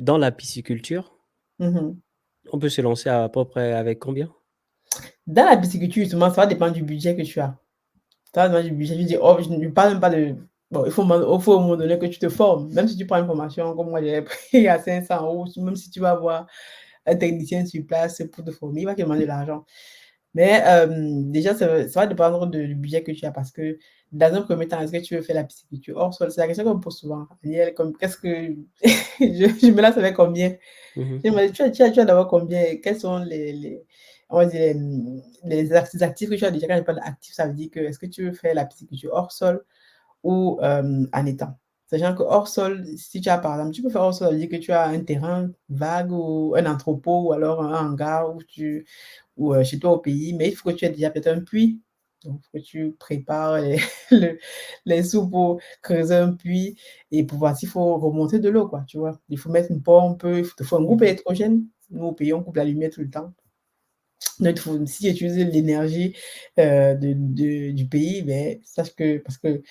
dans la pisciculture, Mhm. on peut se lancer à peu près avec combien? Dans la pisciculture, justement, ça va dépendre du budget que tu as. Ça va dépendre du budget. Je dis, oh, je ne parle même pas de. Bon, il faut au moment donné que tu te formes. Même si tu prends une formation, comme moi, j'ai pris à 500 euros, même si tu vas avoir un technicien sur place pour te former, il va te demander de l'argent. Mais déjà, ça va dépendre du budget que tu as parce que dans un premier temps, est-ce que tu veux faire la pisciculture hors sol? C'est la question qu'on me pose souvent. Daniel, comme, qu'est-ce que je me lance avec combien? Mmh. Je me dis, tu as d'abord combien? Quels sont on va dire, les actifs que tu as déjà? Quand je parle d'actifs, ça veut dire que est-ce que tu veux faire la pisciculture hors sol ou en étang? Sachant que hors sol, si tu as par exemple, tu peux faire hors sol, ça veut dire que tu as un terrain vague ou un entrepôt ou alors un hangar ou chez toi au pays, mais il faut que tu aies déjà peut-être un puits. Donc, il faut que tu prépares le les sous pour creuser un puits et pour voir s'il faut remonter de l'eau, quoi, tu vois? Il faut mettre une pompe, il te faut un groupe Mmh. électrogène. Nous, au pays, on coupe la lumière tout le temps. Donc il faut si tu utilises l'énergie, du pays, beh, sache que parce que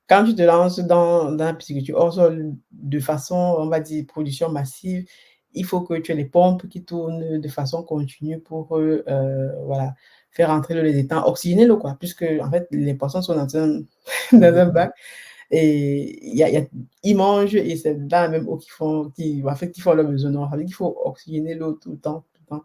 quand tu te lances dans la pisciculture hors sol de façon, on va dire, production massive, il faut que tu aies les pompes qui tournent de façon continue pour, voilà, faire entrer l'eau des étangs, oxygéner l'eau, quoi, puisque en fait, les poissons sont dans un dans Mmh. un bac et ils mangent et c'est dans la même eau en fait, qu'ils font leurs besoins. Donc ça veut dire qu'il faut oxygéner l'eau tout le temps, tout le temps.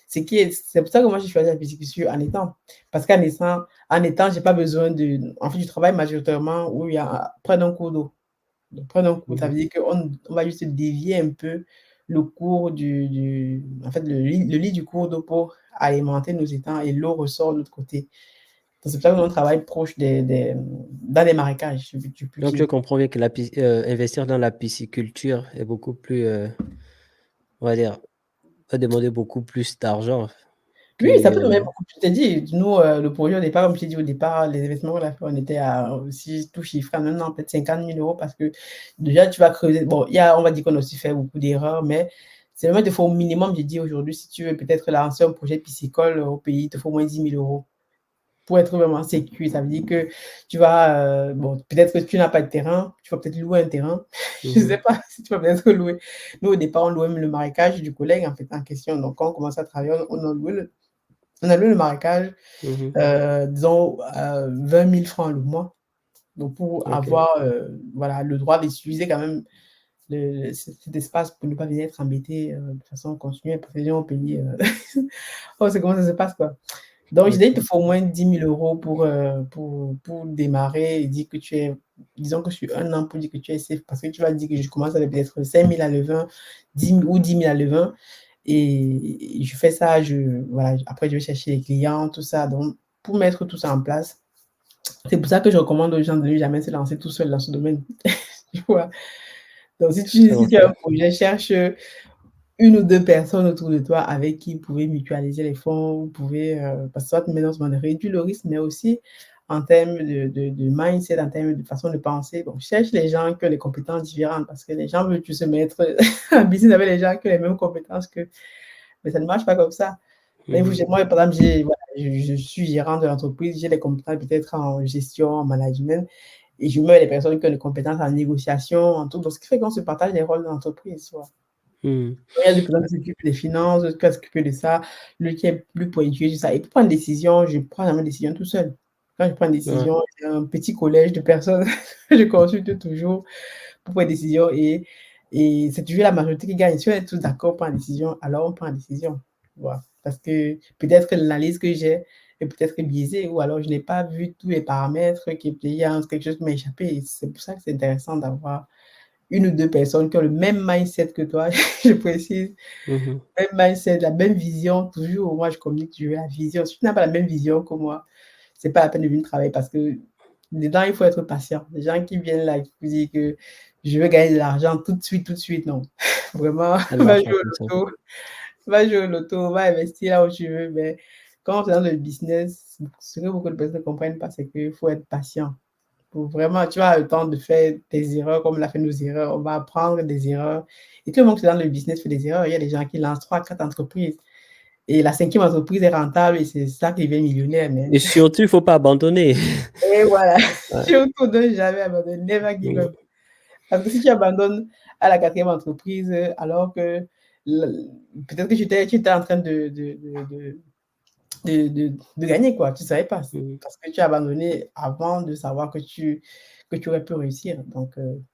C'est pour ça que moi j'ai choisi la pisciculture en étang. Parce en étang, j'ai pas besoin en fait, je travaille majoritairement où il y a près d'un cours d'eau. Donc près d'un cours, ça Mmh. veut dire qu'on va juste dévier un peu le cours en fait, le lit du cours d'eau pour alimenter nos étangs et l'eau ressort de l'autre côté. Donc c'est pour ça que nous on travaille proche dans les marécages, je peux Donc je dire. comprends bien que investir dans la pisciculture est beaucoup plus, on va dire, va demander beaucoup plus d'argent Oui, ça peut que demander beaucoup. Je t'ai dit, nous, le projet au départ, comme je t'ai dit au départ, les investissements qu'on a fait, on était à aussi tout chiffré en un an, peut-être 50 000 € parce que déjà tu vas creuser. Bon, on va dire qu'on a aussi fait beaucoup d'erreurs, mais c'est vraiment, il te faut au minimum, j'ai dit aujourd'hui, si tu veux peut-être lancer un projet piscicole au pays, il te faut au moins 10 000 € pour être vraiment sécurisé. Ça veut dire que tu vas, bon, peut-être que tu n'as pas de terrain, tu vas peut-être louer un terrain. Je ne sais mmh. pas si tu vas peut-être louer. Nous, au départ, on louait même le marécage du collègue en fait en question. Donc, quand on commence à travailler, on a loué le marécage, Mmh. disons, 20 000 francs le mois. Donc pour OK. avoir, voilà, le droit d'utiliser quand même cet espace pour ne pas venir être embêté, de façon continue, parce que les gens ont payé, oh, c'est comment ça se passe, quoi. Donc je dirais qu'il te OK. faut au moins 10 000 € pour démarrer et dire que tu es disons que sur un an pour dire que tu es safe parce que tu vas dire que je commence avec peut-être 5 000 à levain, 10 000 ou 10 000 à levain et je fais ça, voilà, après je vais chercher les clients, tout ça. Donc pour mettre tout ça en place, c'est pour ça que je recommande aux gens de ne jamais se lancer tout seul dans ce domaine, tu vois? Donc Tout à si tu as un fait. projet, cherche, une ou 2 personnes autour de toi avec qui vous pouvez mutualiser les fonds, vous pouvez, parce que ça va te mettre dans ce réduire le risque, mais aussi en termes de mindset, en termes de façon de penser. Bon, cherche les gens qui ont des compétences différentes parce que les gens veulent tous se mettre en business avec les gens qui ont les mêmes compétences qu'eux, mais ça ne marche pas comme ça. Mais Mmh. moi, par exemple, voilà, je suis gérant de l'entreprise, j'ai des compétences peut-être en gestion, en management et je mets les personnes qui ont des compétences en négociation, en tout. Donc ce qui fait qu'on se partage les rôles dans l'entreprise, tu vois? Mmh. Il y a des personnes qui s'occupent des finances, d'autres qui s'occupent de ça, l'autre qui est plus pointu sur ça et pour prendre une décision, je prends jamais de décision tout seul. Quand je prends une Ouais. décision, j'ai un petit collège de personnes que je consulte toujours pour prendre une décision et c'est toujours la majorité qui gagne. Si on est tous d'accord pour prendre une décision, alors on prend une décision, tu vois? Parce que peut-être que l'analyse que j'ai est peut-être biaisée ou alors je n'ai pas vu tous les paramètres il y a quelque chose qui m'a échappé et c'est pour ça que c'est intéressant d'avoir une ou 2 personnes qui ont le même mindset que toi, je précise, Mmh. même mindset, la même vision, toujours, moi je communique toujours la vision. Si tu n'as pas la même vision que moi, c'est pas la peine de venir travailler parce que dedans, il faut être patient. Les gens qui viennent là, qui vous disent que je veux gagner de l'argent tout de suite, non. Vraiment, Ça ne va marche pas jouer comme ça. va jouer au loto, va investir là où tu veux, mais quand on est dans le business, ce que beaucoup de personnes ne comprennent pas, c'est qu'il faut être patient. Pour vraiment, tu as le temps de faire tes erreurs comme on a fait nos erreurs. On va apprendre des erreurs. Et tout le monde qui est dans le business fait des erreurs. Il y a des gens qui lancent 3 4 entreprises et la 5e entreprise est rentable et c'est ça qui devient millionnaire, mais Et surtout, il faut pas abandonner. et voilà, Ouais. surtout ne jamais abandonner, never give Mmh. up. Parce que si tu abandonnes à la 4e entreprise, alors que le peut-être que tu étais en train de gagner quoi, tu savais pas. C'est Mmh. parce que tu as abandonné avant de savoir que tu aurais pu réussir donc